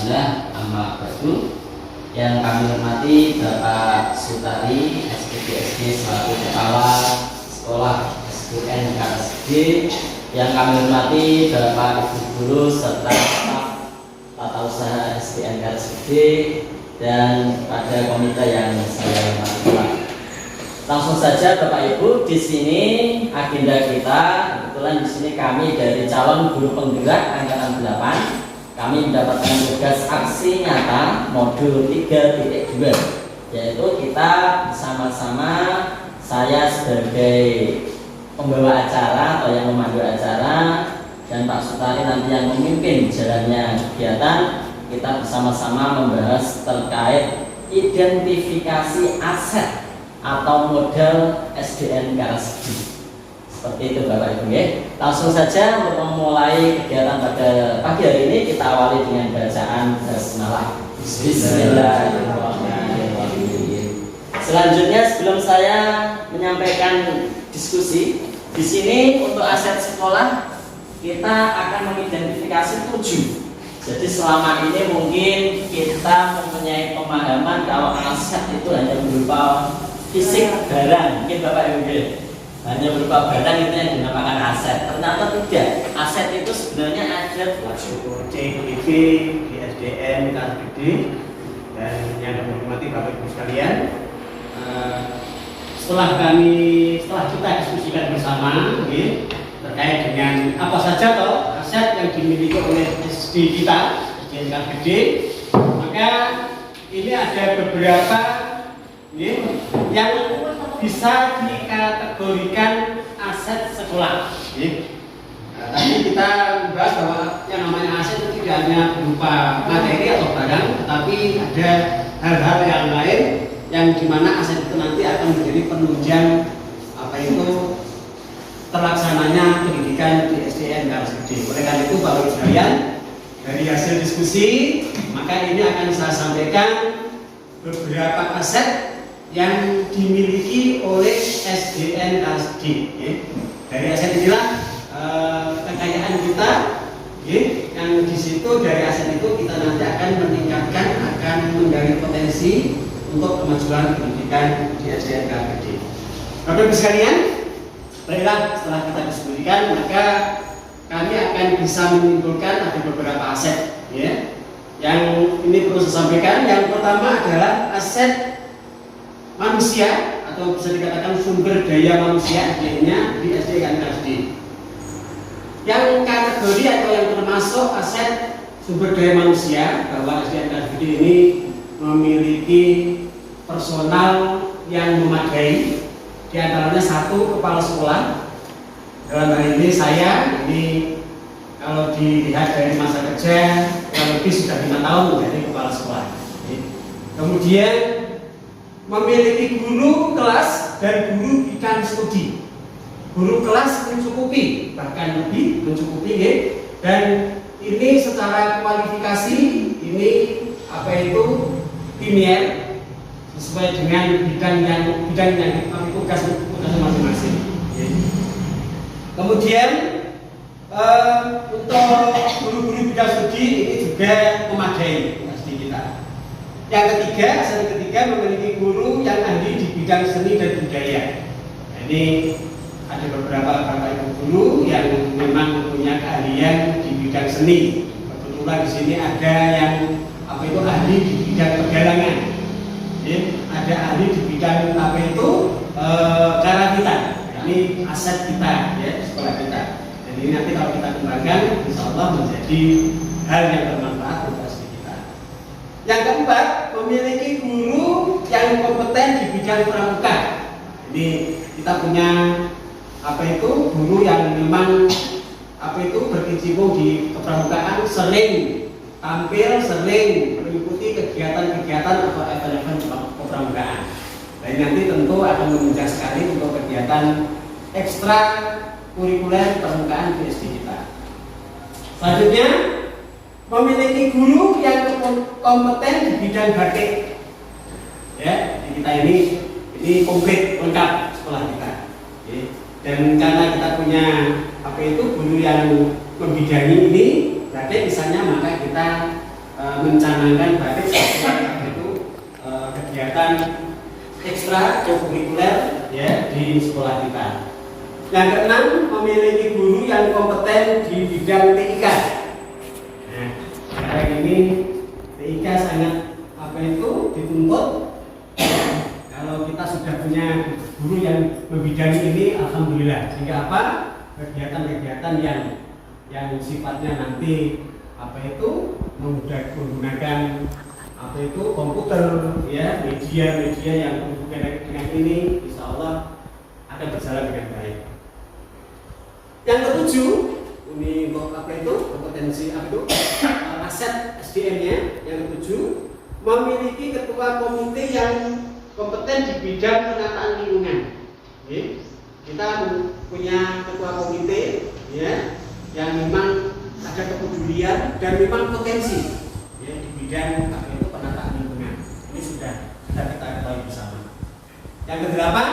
Bismillah, amma ba'du. Yang kami hormati Bapak Sutari, SPDSD selaku Kepala Sekolah SDN KSD. Yang kami hormati Bapak Ibu Guru serta staf Tata Usaha SDN KSD dan pada komite yang saya hormati. Langsung saja Bapak Ibu, di sini agenda kita, kebetulan di sini kami dari calon guru penggerak angkatan 8. Kami mendapatkan tugas aksi nyata modul 3.2, yaitu kita bersama-sama, saya sebagai pembawa acara atau yang memandu acara, dan Pak Sutari nanti yang memimpin jalannya kegiatan. Kita bersama-sama membahas terkait identifikasi aset atau modal SDN KSD. Seperti itu Bapak Ibu ya. Langsung saja untuk memulai kegiatan pada pagi hari ini, kita awali dengan bacaan basmalah. Bismillahirrahmanirrahim. Selanjutnya sebelum saya menyampaikan diskusi, di sini untuk aset sekolah kita akan mengidentifikasi 7. Jadi selama ini mungkin kita mempunyai pemahaman kalau aset itu hanya berupa fisik barang, mungkin Bapak Ibu ya, hanya berupa barang itu yang dinamakan aset. Ternyata tidak. Aset itu sebenarnya ada CIV di SDN KSD. Dan yang kami hormati Bapak Ibu sekalian, setelah kita diskusikan bersama terkait dengan apa saja aset yang dimiliki oleh SD kita, SDN KSD, maka ini ada beberapa yang bisa dikategorikan aset sekolah. Tadi kita membahas bahwa yang namanya aset itu tidak hanya berupa materi atau barang, tetapi ada hal-hal yang lain yang dimana aset itu nanti akan menjadi penunjang terlaksananya pendidikan di SDN KSD. Oleh karena itu Bapak Ibu sekalian, dari hasil diskusi maka ini akan saya sampaikan beberapa aset yang dimiliki oleh SDN KSD. Dari aset inilah kekayaan kita, yang di situ dari aset itu kita nanti akan meningkatkan, akan menggali potensi untuk kemajuan pendidikan di SDN KSD. Bapak Ibu sekalian, baiklah, setelah kita diskusikan maka kami akan bisa menyimpulkan ada beberapa aset, yang ini perlu saya sampaikan. Yang pertama adalah aset manusia atau bisa dikatakan sumber daya manusia SDN-nya di SDN KSD. Yang kategori atau yang termasuk aset sumber daya manusia bahwa SDN KSD ini memiliki personal yang memadai, di antaranya 1 kepala sekolah. Dalam hal ini saya, kalau dilihat dari masa kerja kurang lebih sudah 5 tahun menjadi kepala sekolah. Kemudian memiliki guru kelas dan guru bidang studi. Guru kelas mencukupi, bahkan lebih mencukupi, dan ini secara kualifikasi ini premier sesuai dengan bidang yang kami tugas masing-masing. Kemudian untuk guru-guru bidang studi ini juga memadai SD kita. Yang ketiga memiliki guru yang ahli di bidang seni dan budaya. Ini ada beberapa Bapak Ibu guru yang memang mempunyai keahlian di bidang seni. Kebetulan di sini ada yang ahli di bidang pegalangan. Ada ahli di bidang karawitan. Ini aset kita sekolah kita. Dan ini nanti kalau kita kembangkan, insya Allah menjadi hal yang bermanfaat untuk kita. Yang keempat, memiliki guru yang kompeten di bidang pramuka. Ini kita punya guru yang memang berkecimpung di kepramukaan, sering tampil, sering mengikuti kegiatan-kegiatan atau event-event kepramukaan. Dan nanti tentu akan menunjang sekali untuk kegiatan ekstra kurikuler pramukaan di SD kita. Selanjutnya, memiliki guru yang kompeten di bidang batik. Kita ini komplit lengkap sekolah kita. Dan karena kita punya guru yang membidangi ini batik misalnya, maka kita mencanangkan batik itu kegiatan ekstra kurikuler ya di sekolah kita. Yang keenam, memiliki guru yang kompeten di bidang TIK. Nah, sekarang ini TIK sangat dituntut. Kalau kita sudah punya guru yang membidangi ini, alhamdulillah. Sehingga apa? Kegiatan-kegiatan yang sifatnya nanti menggunakan komputer, ya, media-media yang berhubungan dengan ini, insya Allah akan berjalan dengan baik. Yang ketujuh, ini kompetensi aset SDM-nya. Yang ketujuh, memiliki ketua komite yang kompeten di bidang penataan lingkungan. Kita punya ketua komite, ya, yang memang ada kepedulian dan memang potensi, ya, di bidang penataan lingkungan. Ini sudah kita ketahui bersama. Yang kedelapan,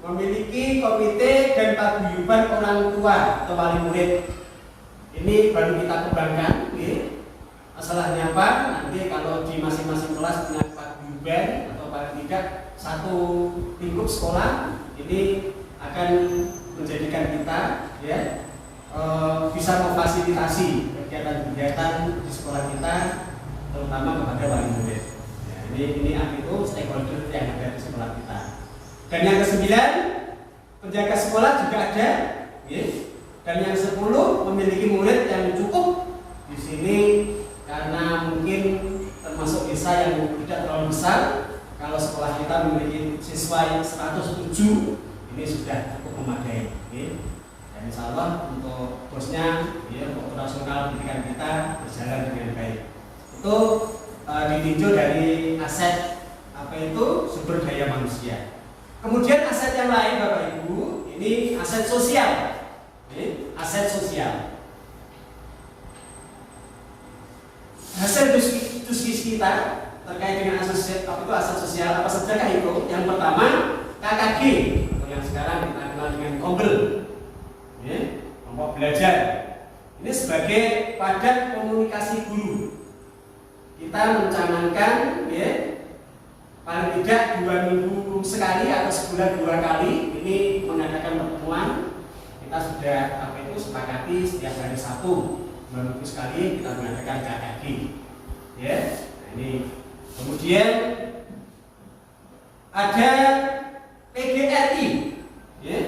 memiliki komite dan paguyuban orang tua atau wali murid. Ini baru kita kembangkan. Masalahnya apa? Nanti kalau di masing-masing kelas punya paguyuban atau paling tidak satu lingkup sekolah, ini akan menjadikan kita, ya, bisa memfasilitasi kegiatan-kegiatan di sekolah kita, terutama kepada wali murid. Ya, ini stakeholder yang ada di sekolah kita. Dan yang kesembilan, penjaga sekolah juga ada, ya. Dan yang 10, memiliki murid yang cukup di sini karena mungkin termasuk desa yang tidak terlalu besar. Kalau sekolah kita memiliki siswa yang 107, ini sudah cukup memadai. Dan insya Allah untuk bosnya, ya, operasional pendidikan kita berjalan dengan baik. Itu ditinjau dari aset sumber daya manusia. Kemudian aset yang lain, Bapak Ibu, ini aset sosial. Aset sosial. Hasil diskusi kita terkait dengan aset sosial apa saja itu? Yang pertama, KKG atau yang sekarang kita kenal dengan KOMBEL, kelompok belajar. Ini sebagai wadah komunikasi guru. Kita mencanangkan, ya, paling tidak 2 minggu sekali atau sebulan 2 kali ini mengadakan pertemuan. Kita sudah sepakati setiap hari Sabtu 2 minggu sekali kita mengadakan KKG, ya. Nah, ini kemudian ada PGRI, ya,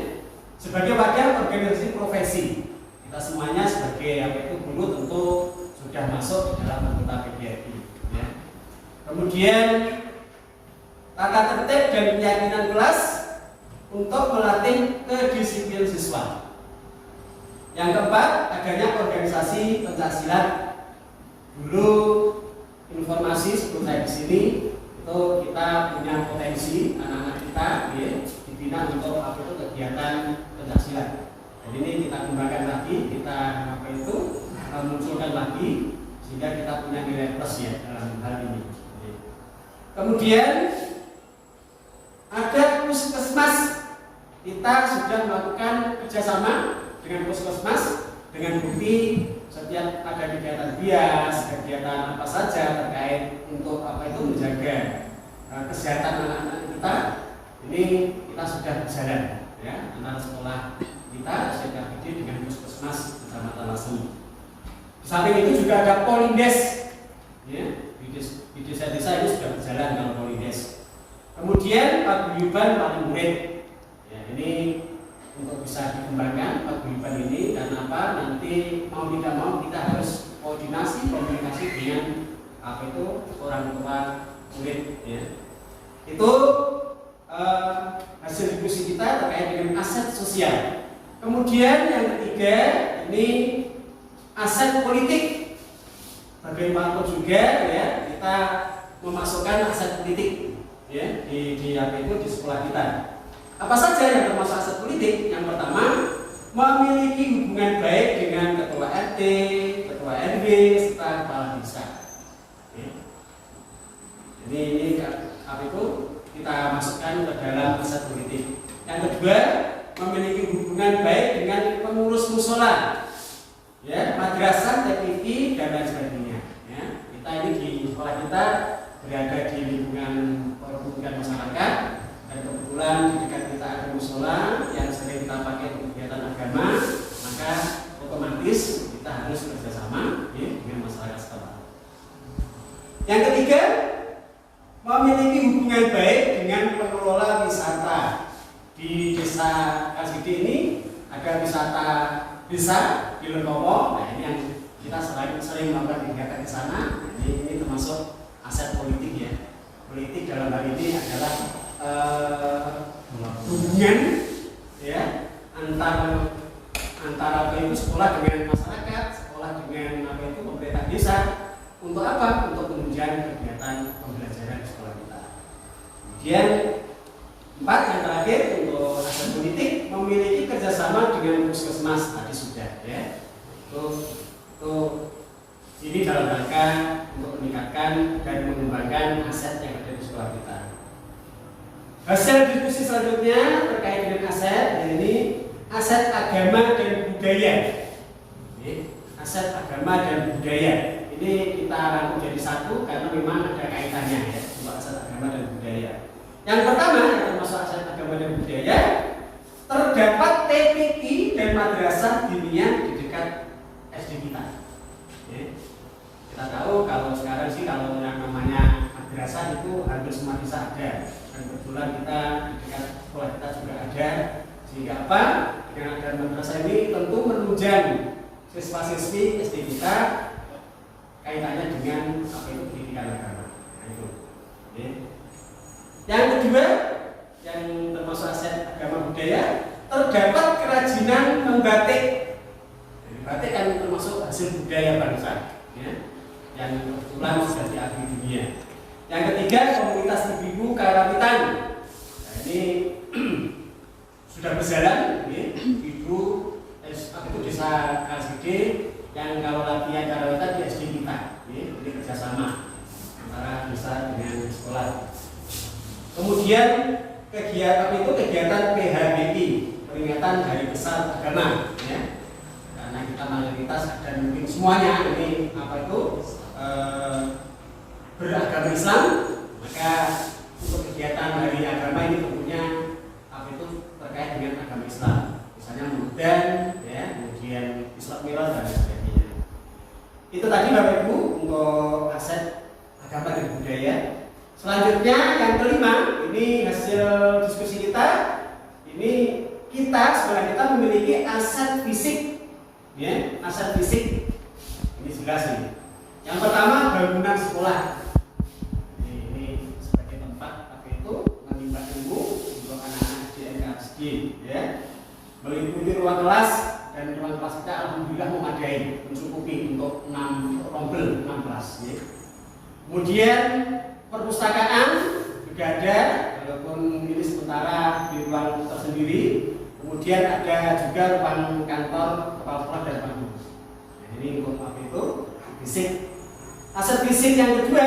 sebagai wadah organisasi profesi. Kita semuanya sebagai guru tentu sudah masuk dalam anggota PGRI, ya. Kemudian tata tertib dan keyakinan kelas untuk melatih kedisiplinan siswa. Yang keempat, adanya organisasi pencaksilat. Dulu informasi sebelum saya di sini itu kita punya potensi anak-anak kita, ya, dibina untuk kegiatan pencaksilat. Jadi ini kita kembangkan lagi, kita munculkan lagi sehingga kita punya nilai plus, ya, dalam hal ini. Kemudian ada puskesmas. Kita sudah melakukan kerjasama dengan puskesmas dengan bukti setiap ada kegiatan bias, kegiatan apa saja terkait untuk menjaga kesehatan anak-anak kita. Ini kita sudah berjalan, ya, antara sekolah kita SDKPD dengan puskesmas Kecamatan Lasem. Di samping itu juga ada Polindes, ya, di desa-desa itu sudah berjalan dengan Polindes. Kemudian paguyuban wali murid, ya, ini untuk bisa dikembangkan paguyuban ini karena apa? Nanti mau tidak mau kita harus koordinasi komunikasi dengan orang tua murid, ya. Itu hasil diskusi kita terkait dengan aset sosial. Kemudian yang ketiga ini aset politik. Bagaimana juga, ya, kita memasukkan aset politik, ya, di sekolah kita. Apa saja yang termasuk aset politik? Yang pertama, memiliki hubungan baik dengan ketua RT, ketua RW, serta kepala desa. Ya. Jadi ini kita masukkan ke dalam aset politik. Yang kedua, memiliki hubungan baik dengan pengurus musola, ya, madrasah, TPI, dan lain sebagainya. Ya. Kita kita ini di sekolah kita berada di lingkungan perhubungan masyarakat, dan kebetulan di dekat kita ada musola yang sering kita pakai untuk kegiatan agama, maka otomatis kita harus kerjasama dengan masyarakat setempat. Yang ketiga, memiliki hubungan baik dengan pengelola wisata. Di desa Karasgede ini ada wisata desa di Lekowo. Nah, ini yang kita sering melakukan kegiatan di sana. Ini termasuk aset politik ya. Politik dalam hal ini adalah hubungan ya antara apa itu sekolah dengan masyarakat, sekolah dengan apa itu pemerintah desa. Untuk apa? Untuk menunjang kegiatan pembelajaran di sekolah kita. Kemudian 4 yang terakhir untuk aset politik, memiliki kerjasama dengan puskesmas tadi sudah ya. Itu ini dalam rangka untuk meningkatkan dan mengembangkan aset yang ada di sekolah kita. Hasil diskusi selanjutnya terkait dengan aset, ini aset agama dan budaya. Aset agama dan budaya. Ini kita rangkum jadi satu karena memang ada kaitannya ya untuk aset agama dan budaya. Yang pertama yang termasuk aset agama dan budaya, terdapat TPI dan madrasah diniyah di dekat SD kita. Kita tahu kalau sekarang sih kalau yang namanya madrasah itu hampir semua desa ada. Dan kebetulan kita di dekat sekolah kita juga ada. Sehingga apa? Dengan adanya madrasah ini tentu menunjang siswa-siswi SD kita kaitannya dengan apa itu pendidikan agama. Nah, itu. Yang kedua, yang termasuk aset agama budaya, terdapat kerajinan membatik. Jadi, batik kan termasuk hasil budaya bangsa, ya, yang kebetulan sudah diakui dunia. Yang ketiga, komunitas ibu-ibu karawitan. Nah, ini sudah berjalan, ya, ibu itu desa Karasgede yang kalau latihan karawitan di SD kita, ya, jadi kerjasama antara desa dengan sekolah. Kemudian kegiatan PHBI, peringatan Hari Besar Agama, ya. Karena kita mayoritas dan mungkin semuanya ini apa itu beragama Islam, maka untuk kegiatan Hari Agama ini tentunya apa itu terkait dengan agama Islam, misalnya Ramadan, ya, kemudian Islam Mi'raj dan sebagainya. Itu tadi Bapak Ibu untuk aset agama dan budaya. Selanjutnya yang kelima, ini hasil diskusi kita. Ini kita sekolah kita memiliki aset fisik, ya, aset fisik. Ini jelas ini. Yang pertama bangunan sekolah. Ini sebagai tempat apa itu menimba ilmu untuk anak-anak di SDN, ya. Meliputi ruang kelas dan ruang kelas kita alhamdulillah memadai, mencukupi untuk 6 kelas. Ya. Kemudian perpustakaan juga ada, walaupun ini sementara di ruang tersendiri. Kemudian ada juga ruang kantor kepala sekolah dan ruang guru. Nah, ini untuk apa itu fisik. Aset fisik yang kedua,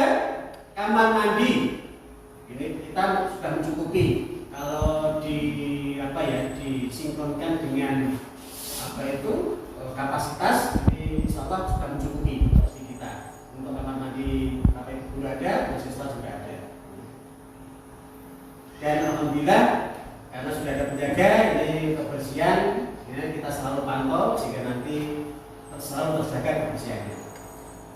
kamar mandi. Ini kita sudah mencukupi. Kalau di apa ya, disinkronkan dengan apa itu kapasitas, ini insya Allah sudah mencukupi di kita. Untuk kamar mandi apa itu guru ada, mahasiswa juga ada. Dan alhamdulillah karena sudah ada penjaga, ini kebersihan, ya, kita selalu pantau sehingga nanti selalu terjaga kebersihannya.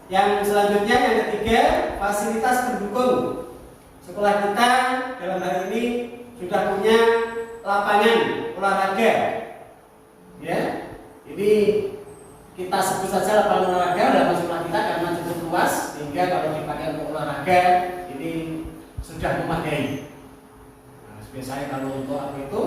Yang selanjutnya yang ketiga, fasilitas pendukung. Sekolah kita dalam hal ini sudah punya lapangan olahraga, ya. Ini kita sebut saja lapangan olahraga dalam sekolah kita karena cukup luas sehingga kalau dipakai untuk olahraga ini sudah memadai. Nah, biasanya kalau untuk apa itu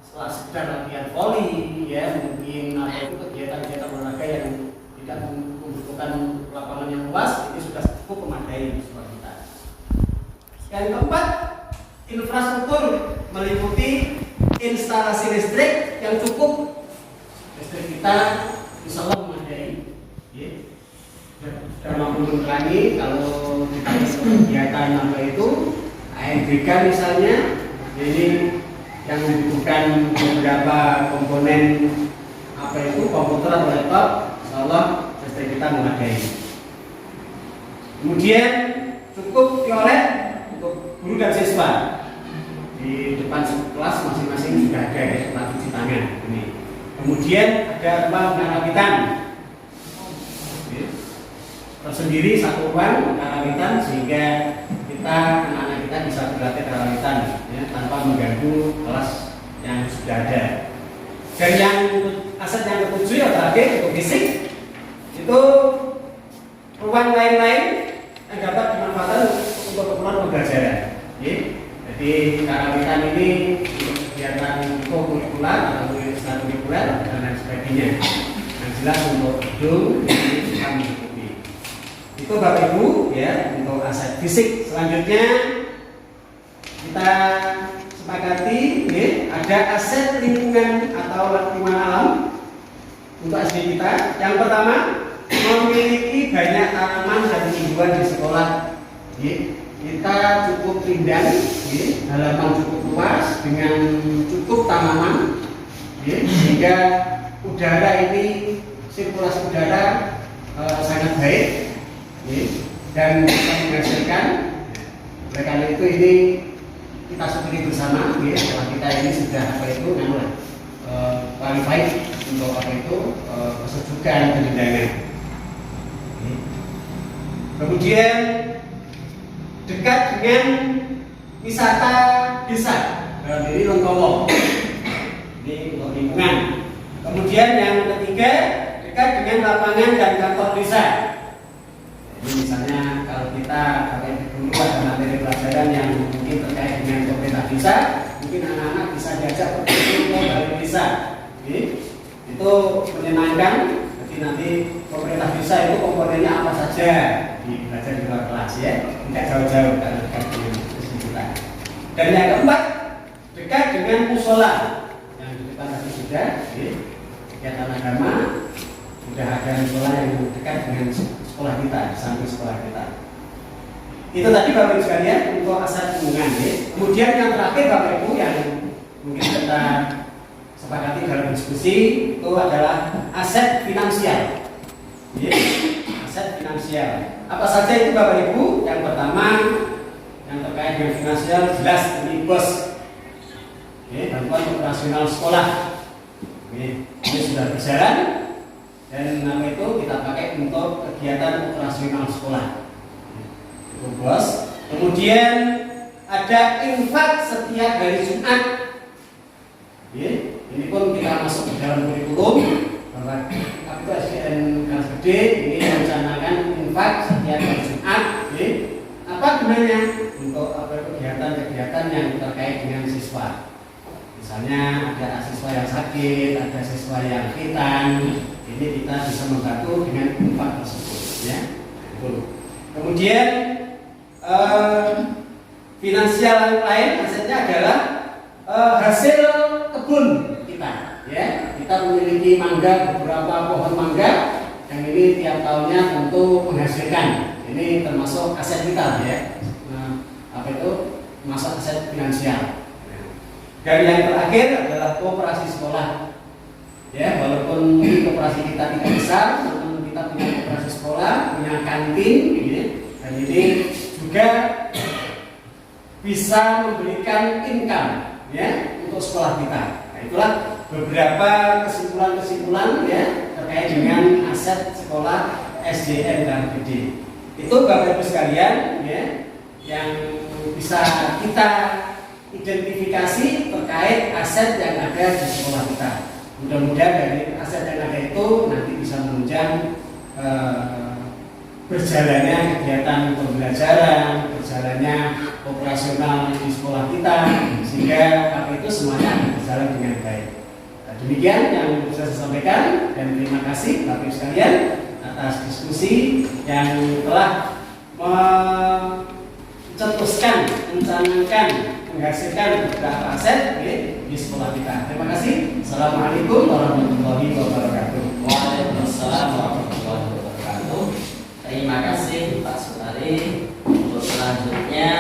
setelah sekedar latihan voli, ya, mungkin apa itu kegiatan-kegiatan olahraga yang tidak membutuhkan lapangan yang luas, ini sudah cukup memadai di sekolah kita. Yang keempat, infrastruktur meliputi instalasi listrik yang cukup. Listrik kita insya Allah memadai, ya. Dan mampu menerangi kalau kita kegiatan apa itu AMBK misalnya, ini yang membutuhkan beberapa komponen apa itu komputer atau laptop, insya Allah listrik kita memadai. Kemudian cukup diolah untuk guru dan siswa. Di depan kelas masing-masing sudah ada ya tempat cuci tangan. Ini. Kemudian ada ruang karawitan. Tersendiri satu ruang karawitan sehingga anak-anak kita bisa berlatih karawitan ya, tanpa mengganggu kelas yang sudah ada. Dan yang aset yang ketujuh yang terakhir untuk fisik itu ruang lain-lain yang dapat dimanfaatkan untuk keperluan pembelajaran. Ya. Jadi karawitan ini untuk kegiatan kurikuler atau ekstrakurikuler dan lain sebagainya. Yang jelas untuk gedung ini bisa mencukupi. Itu Bapak Ibu ya untuk aset fisik. Selanjutnya kita sepakati ya, ada aset lingkungan atau lingkungan alam untuk SD kita. Yang pertama memiliki banyak tanaman dan tumbuhan di sekolah. Ya. Kita cukup rindang, ya, halaman cukup luas dengan cukup tanaman, ya, sehingga udara ini sirkulasi udara sangat baik, ya, dan bisa menghasilkan. Oleh karena itu ini kita syukuri bersama, ya, bahwa kita ini sudah qualified untuk kesejukan pendidikan. Kemudian dekat dengan wisata desa dalam diri Lengkowo ini untuk lingkungan. Kemudian yang ketiga dekat dengan lapangan dan kantor desa. Jadi misalnya kalau kita dulu ada materi pelajaran yang mungkin terkait dengan pemerintah desa, mungkin anak-anak bisa diajak berkunjung ke balai desa. Itu menyenangkan. Jadi nanti pemerintah desa itu komponennya apa saja belajar di luar kelas ya, tidak jauh-jauh karena dekat dengan kita. Dan yang keempat dekat dengan musola yang di depan tadi sudah, kegiatan agama sudah ada musola yang dekat dengan sekolah kita, samping sekolah kita. Itu tadi Bapak Ibu sekalian untuk aset lingkungan. Kemudian yang terakhir Bapak Ibu yang mungkin kita sepakati dalam diskusi itu adalah aset finansial. Aset finansial. Apa saja itu Bapak Ibu? Yang pertama yang terkait dengan finansial jelas ini BOS, bantuan operasional sekolah. Ini sudah berjalan dan nama itu kita pakai untuk kegiatan operasional sekolah. Itu BOS. Kemudian ada infak setiap hari Jumat. Ini pun kita masuk ke dalam kurikulum bahwa SDN Garas Gede ini merencanakan infak setiap hari Jumat. Apa gunanya? Untuk kegiatan-kegiatan yang terkait dengan siswa. Misalnya ada siswa yang sakit, ada siswa yang hitam. Ini kita bisa membantu dengan infak tersebut. Ya. Kemudian finansial lain asetnya adalah hasil kebun kita. Ya, kita memiliki mangga, beberapa pohon mangga yang ini tiap tahunnya tentu menghasilkan. Ini termasuk aset kita ya. Masuk aset finansial. Dan yang terakhir adalah koperasi sekolah. Ya, walaupun koperasi kita tidak besar, namun kita punya koperasi sekolah, punya kantin, ya, dan ini juga bisa memberikan income ya untuk sekolah kita. Nah, itulah beberapa kesimpulan-kesimpulan ya terkait dengan aset sekolah SDN Garas Gede. Itu Bapak Ibu sekalian ya yang bisa kita identifikasi terkait aset yang ada di sekolah kita. Mudah-mudahan dari aset yang ada itu nanti bisa menunjang berjalannya kegiatan pembelajaran, berjalannya operasional di sekolah kita, sehingga itu semuanya akan berjalan dengan baik. Nah, demikian yang bisa saya sampaikan dan terima kasih Bapak Ibu sekalian atas diskusi yang telah mencetuskan, mencanangkan, menghasilkan beberapa aset di sekolah kita. Terima kasih. Assalamualaikum warahmatullahi wabarakatuh. Waalaikumsalam warahmatullahi wabarakatuh. Terima kasih Pak Sutari. Untuk selanjutnya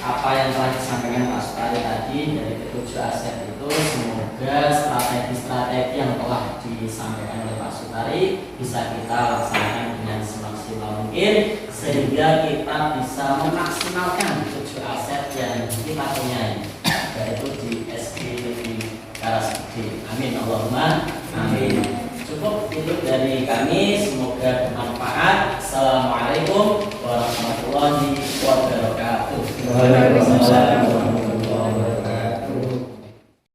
apa yang telah disampaikan Pak Sutari tadi dari ketujuh aset itu, semoga strategi-strategi yang telah disampaikan oleh Pak Sutari bisa kita laksanakan dengan semaksimal mungkin sehingga sehingga kita bisa memaksimalkan 7 aset yang kita punya, yaitu di SPTV Karasgede. Amin Allahumma amin. Cukup itu dari kami, semoga bermanfaat. Assalamualaikum.